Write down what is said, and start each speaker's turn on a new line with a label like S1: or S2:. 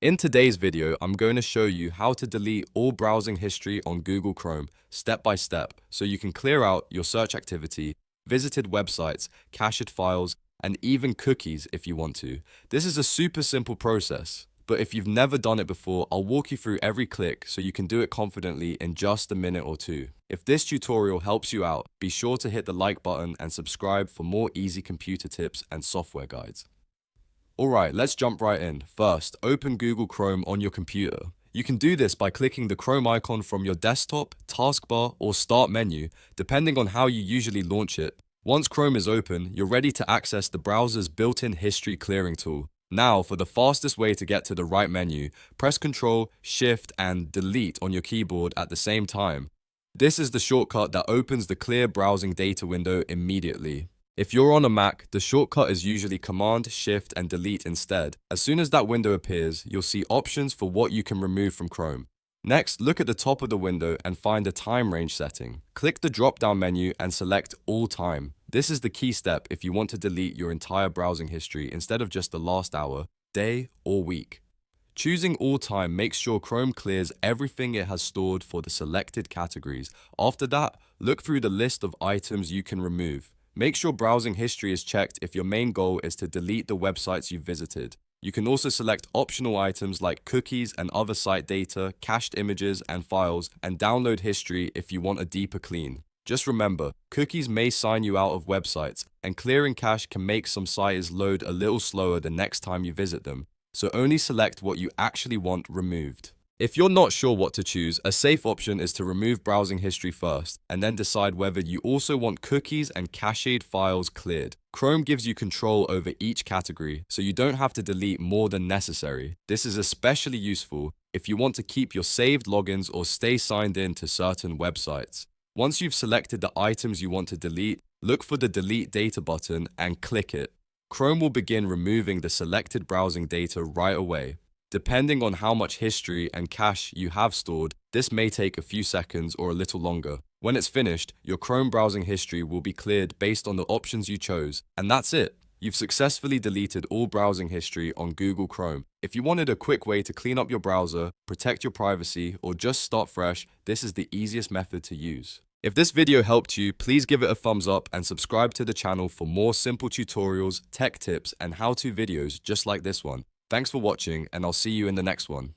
S1: In today's video, I'm going to show you how to delete all browsing history on Google Chrome step by step so you can clear out your search activity, visited websites, cached files, and even cookies if you want to. This is a super simple process, but if you've never done it before, I'll walk you through every click so you can do it confidently in just a minute or two. If this tutorial helps you out, be sure to hit the like button and subscribe for more easy computer tips and software guides. Alright, let's jump right in. First, open Google Chrome on your computer. You can do this by clicking the Chrome icon from your desktop, taskbar, or start menu, depending on how you usually launch it. Once Chrome is open, you're ready to access the browser's built-in history clearing tool. Now, for the fastest way to get to the right menu, press Ctrl, Shift, and Delete on your keyboard at the same time. This is the shortcut that opens the clear browsing data window immediately. If you're on a Mac, the shortcut is usually Command, Shift, and Delete instead. As soon as that window appears, you'll see options for what you can remove from Chrome. Next, look at the top of the window and find a time range setting. Click the drop-down menu and select All Time. This is the key step if you want to delete your entire browsing history instead of just the last hour, day, or week. Choosing All Time makes sure Chrome clears everything it has stored for the selected categories. After that, look through the list of items you can remove. Make sure browsing history is checked if your main goal is to delete the websites you've visited. You can also select optional items like cookies and other site data, cached images and files, and download history if you want a deeper clean. Just remember, cookies may sign you out of websites, and clearing cache can make some sites load a little slower the next time you visit them, so only select what you actually want removed. If you're not sure what to choose, a safe option is to remove browsing history first, and then decide whether you also want cookies and cached files cleared. Chrome gives you control over each category, so you don't have to delete more than necessary. This is especially useful if you want to keep your saved logins or stay signed in to certain websites. Once you've selected the items you want to delete, look for the Delete Data button and click it. Chrome will begin removing the selected browsing data right away. Depending on how much history and cache you have stored, this may take a few seconds or a little longer. When it's finished, your Chrome browsing history will be cleared based on the options you chose, and that's it. You've successfully deleted all browsing history on Google Chrome. If you wanted a quick way to clean up your browser, protect your privacy, or just start fresh, this is the easiest method to use. If this video helped you, please give it a thumbs up and subscribe to the channel for more simple tutorials, tech tips, and how-to videos just like this one. Thanks for watching, and I'll see you in the next one.